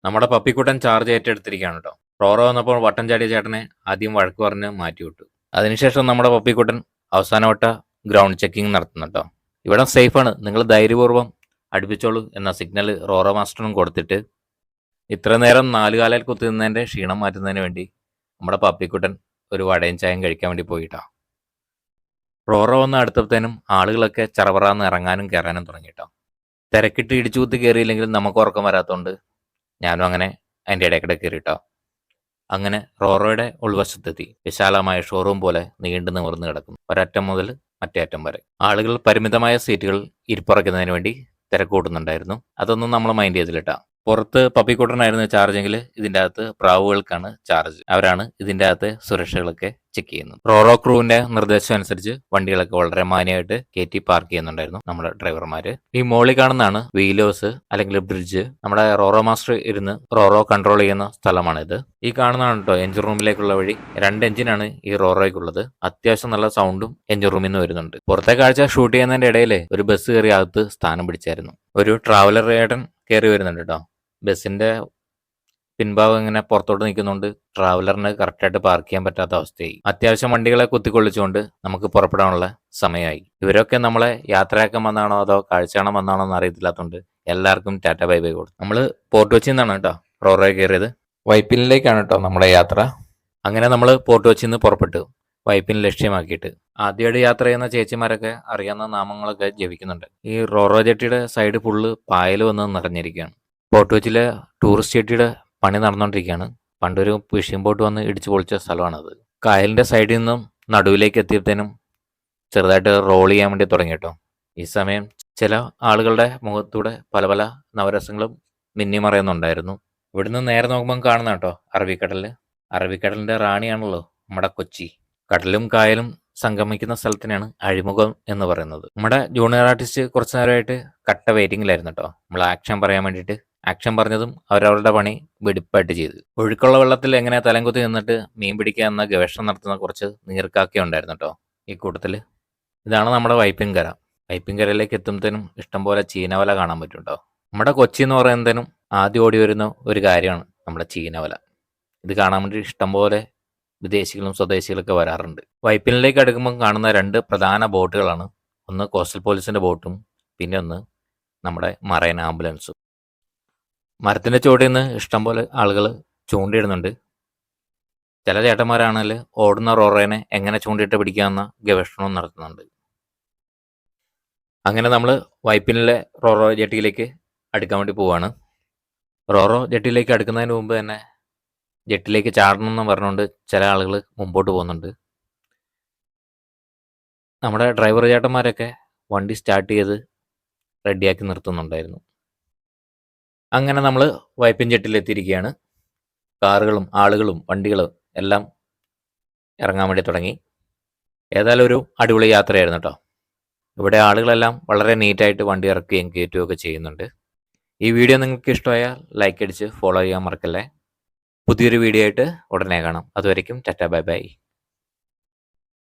നമ്മുടെ പപ്പിക്കുട്ടൻ ചാർജ് ഏറ്റെടുത്തിരിക്കുകയാണ് കേട്ടോ. റോറോ വന്നപ്പോൾ വട്ടം ചാടിയ ചേട്ടനെ ആദ്യം വഴക്ക് പറഞ്ഞ് മാറ്റിവിട്ടു. അതിനുശേഷം നമ്മുടെ പപ്പിക്കുട്ടൻ അവസാനവട്ട ഗ്രൗണ്ട് ചെക്കിംഗ് നടത്തുന്നുട്ടോ. ഇവിടെ സേഫാണ്, നിങ്ങൾ ധൈര്യപൂർവ്വം അടുപ്പിച്ചോളൂ എന്ന സിഗ്നൽ റോറോ മാസ്റ്ററിനും കൊടുത്തിട്ട് ഇത്ര നേരം നാലുകാലിൽ കുത്തി നിന്നതിൻ്റെ ക്ഷീണം മാറ്റുന്നതിന് വേണ്ടി നമ്മുടെ പപ്പിക്കുട്ടൻ ഒരു വടയും ചായയും കഴിക്കാൻ വേണ്ടി പോയിട്ടാ. റോറോ വന്ന് അടുത്തത്തേനും ആളുകളൊക്കെ ചറപറാന്ന് ഇറങ്ങാനും കയറാനും തുടങ്ങിയിട്ടോ. തിരക്കിട്ട് ഇടിച്ചു കുത്തി കയറിയില്ലെങ്കിൽ നമുക്ക് ഉറക്കം വരാത്തതുകൊണ്ട് ഞാനും അങ്ങനെ അതിൻ്റെ ഇടയ്ക്കിടെ കയറിയിട്ടോ. അങ്ങനെ റോറോയുടെ ഉൾവശത്തെത്തി. വിശാലമായ ഷോറൂം പോലെ നീണ്ടു നിവർന്ന് കിടക്കുന്നു. ഒരറ്റം മുതൽ മറ്റേ അറ്റം വരെ ആളുകൾ പരിമിതമായ സീറ്റുകൾ ഇരിപ്പുറയ്ക്കുന്നതിന് വേണ്ടി തിരക്കൂട്ടുന്നുണ്ടായിരുന്നു. അതൊന്നും നമ്മൾ മൈൻഡ് ചെയ്തിലിട്ടാ. പുറത്ത് പപ്പിക്കുട്ടനായിരുന്നു ചാർജെങ്കിൽ ഇതിൻ്റെ അകത്ത് പ്രാവുകൾക്കാണ് ചാർജ്. അവരാണ് ഇതിൻ്റെ അകത്ത് സുരക്ഷകളൊക്കെ ചെക്ക് ചെയ്യുന്നത്. റോറോ ക്രൂവിന്റെ നിർദ്ദേശം അനുസരിച്ച് വണ്ടികളൊക്കെ വളരെ മാന്യമായിട്ട് കയറ്റി പാർക്ക് ചെയ്യുന്നുണ്ടായിരുന്നു നമ്മുടെ ഡ്രൈവർമാര്. ഈ മോളിൽ കാണുന്നതാണ് വീലോസ് അല്ലെങ്കിൽ ബ്രിഡ്ജ്. നമ്മുടെ റോറോ മാസ്റ്റർ ഇരുന്ന് റോറോ കൺട്രോൾ ചെയ്യുന്ന സ്ഥലമാണിത്. ഈ കാണുന്നതാണ് കേട്ടോ എഞ്ചിൻ റൂമിലേക്കുള്ള വഴി. 2 എഞ്ചിനാണ് ഈ റോറോയ്ക്കുള്ളത്. അത്യാവശ്യം നല്ല സൗണ്ടും എഞ്ചിൻ റൂമിൽ നിന്ന് വരുന്നുണ്ട്. പുറത്തെ കാഴ്ച ഷൂട്ട് ചെയ്യുന്നതിന്റെ ഇടയിൽ ഒരു ബസ് കയറി അകത്ത് സ്ഥാനം പിടിച്ചായിരുന്നു. ഒരു ട്രാവലർ ഏട്ടൻ കയറി വരുന്നുണ്ട് കേട്ടോ. ബസ്സിന്റെ പിൻഭാഗം ഇങ്ങനെ പുറത്തോട്ട് നിൽക്കുന്നുണ്ട്. ട്രാവലറിന് കറക്റ്റായിട്ട് പാർക്ക് ചെയ്യാൻ പറ്റാത്ത അവസ്ഥയായി. അത്യാവശ്യം വണ്ടികളെ കുത്തിക്കൊള്ളിച്ചുകൊണ്ട് നമുക്ക് പുറപ്പെടാനുള്ള സമയമായി. ഇവരൊക്കെ നമ്മളെ യാത്രയാക്കാൻ വന്നാണോ അതോ കാഴ്ച കാണാൻ വന്നാണോ എന്ന് അറിയത്തില്ലാത്തതുകൊണ്ട് എല്ലാവർക്കും ടാറ്റ ബൈ ബൈ കൊടുത്തു. നമ്മൾ പോർട്ട് കൊച്ചിയിൽ നിന്നാണ് കേട്ടോ റോറോയിൽ കയറിയത്. വൈപ്പിനിലേക്കാണ് കേട്ടോ നമ്മുടെ യാത്ര. അങ്ങനെ നമ്മൾ പോർട്ട് കൊച്ചിയിൽ നിന്ന് പുറപ്പെട്ടു വൈപ്പിൻ ലക്ഷ്യമാക്കിയിട്ട്. ആദ്യമായിട്ട് യാത്ര ചെയ്യുന്ന ചേച്ചിമാരൊക്കെ അറിയാവുന്ന നാമങ്ങളൊക്കെ ജപിക്കുന്നുണ്ട്. ഈ റോറോ ജെട്ടിയുടെ സൈഡ് ഫുള്ള് പായൽ വന്ന് നിറഞ്ഞിരിക്കുകയാണ്. പോർട്ട് കൊച്ചിയിലെ ടൂറിസ്റ്റ് ജെട്ടിയുടെ പണി നടന്നുകൊണ്ടിരിക്കുകയാണ്. പണ്ടൊരു ഫിഷിംഗ് ബോട്ട് വന്ന് ഇടിച്ചു പൊളിച്ച സ്ഥലമാണത്. കായലിൻ്റെ സൈഡിൽ നിന്നും നടുവിലേക്ക് എത്തിയപ്പോഴത്തേനും ചെറുതായിട്ട് റോൾ ചെയ്യാൻ വേണ്ടി തുടങ്ങി കേട്ടോ. ഈ സമയം ചില ആളുകളുടെ മുഖത്തൂടെ പല പല നവരസങ്ങളും മിന്നിമറയുന്നുണ്ടായിരുന്നു. ഇവിടുന്ന് നേരെ നോക്കുമ്പം കാണുന്ന കേട്ടോ അറബിക്കടല്. അറബിക്കടലിൻ്റെ റാണിയാണല്ലോ നമ്മുടെ കൊച്ചി. കടലും കായലും സംഗമിക്കുന്ന സ്ഥലത്തിനാണ് അഴിമുഖം എന്ന് പറയുന്നത്. നമ്മുടെ ജൂനിയർ ആർട്ടിസ്റ്റ് കുറച്ച് നേരമായിട്ട് കട്ട വെയിറ്റിംഗിലായിരുന്നു കേട്ടോ. നമ്മൾ ആക്ഷൻ പറയാൻ വേണ്ടിയിട്ട് ആക്ഷൻ പറഞ്ഞതും അവരവരുടെ പണി വെടിപ്പായിട്ട് ചെയ്തു. ഒഴുക്കുള്ള വെള്ളത്തിൽ എങ്ങനെ തലംകുത്തി നിന്നിട്ട് മീൻ പിടിക്കുക എന്ന ഗവേഷണം നടത്തുന്ന കുറച്ച് നീർക്കാക്ക ഉണ്ടായിരുന്നു കേട്ടോ ഈ കൂട്ടത്തിൽ. ഇതാണ് നമ്മുടെ വൈപ്പിൻകര. വൈപ്പിൻകരയിലേക്ക് എത്തുമ്പോഴത്തേനും ഇഷ്ടംപോലെ ചീനവല കാണാൻ പറ്റും കേട്ടോ. നമ്മുടെ കൊച്ചി എന്ന് പറയുന്നതിനും ആദ്യം ഓടി വരുന്ന ഒരു കാര്യമാണ് നമ്മുടെ ചീനവല. ഇത് കാണാൻ വേണ്ടി ഇഷ്ടംപോലെ വിദേശികളും സ്വദേശികളൊക്കെ വരാറുണ്ട്. വൈപ്പിനിലേക്ക് അടുക്കുമ്പോൾ കാണുന്ന 2 പ്രധാന ബോട്ടുകളാണ്. ഒന്ന് കോസ്റ്റൽ പോലീസിന്റെ ബോട്ടും പിന്നെ ഒന്ന് നമ്മുടെ മറൈൻ ആംബുലൻസും. മരത്തിന്റെ ചുവട്ടിൽ നിന്ന് ഇഷ്ടംപോലെ ആളുകൾ ചൂണ്ടിയിടുന്നുണ്ട്. ചില ചേട്ടന്മാരാണെങ്കിൽ ഓടുന്ന റോറോനെ എങ്ങനെ ചൂണ്ടിയിട്ട് പിടിക്കാമെന്ന ഗവേഷണവും നടത്തുന്നുണ്ട്. അങ്ങനെ നമ്മൾ വൈപ്പിനിലെ റോറോ ജെട്ടിയിലേക്ക് അടുക്കാൻ വേണ്ടി പോവാണ്. റോറോ ജെട്ടിയിലേക്ക് അടുക്കുന്നതിന് മുമ്പ് തന്നെ ജെട്ടിലേക്ക് ചാടണം എന്ന് പറഞ്ഞുകൊണ്ട് ചില ആളുകൾ മുമ്പോട്ട് പോകുന്നുണ്ട്. നമ്മുടെ ഡ്രൈവർ ചേട്ടന്മാരൊക്കെ വണ്ടി സ്റ്റാർട്ട് ചെയ്ത് റെഡിയാക്കി നിർത്തുന്നുണ്ടായിരുന്നു. അങ്ങനെ നമ്മൾ വൈപ്പിൻ ജെട്ടിലെത്തിയിരിക്കുകയാണ്. കാറുകളും ആളുകളും വണ്ടികളും എല്ലാം ഇറങ്ങാൻ വേണ്ടി തുടങ്ങി. ഏതായാലും ഒരു അടിപൊളി യാത്രയായിരുന്നു കേട്ടോ. ഇവിടെ ആളുകളെല്ലാം വളരെ നീറ്റായിട്ട് വണ്ടി ഇറക്കുകയും കയറ്റുകയൊക്കെ ചെയ്യുന്നുണ്ട്. ഈ വീഡിയോ നിങ്ങൾക്ക് ഇഷ്ടമായാൽ ലൈക്ക് അടിച്ച് ഫോളോ ചെയ്യാൻ മറക്കല്ലേ. പുതിയൊരു വീഡിയോ ആയിട്ട് ഉടനെ കാണാം. അതുവരയ്ക്കും ടാറ്റ ബൈ ബൈ.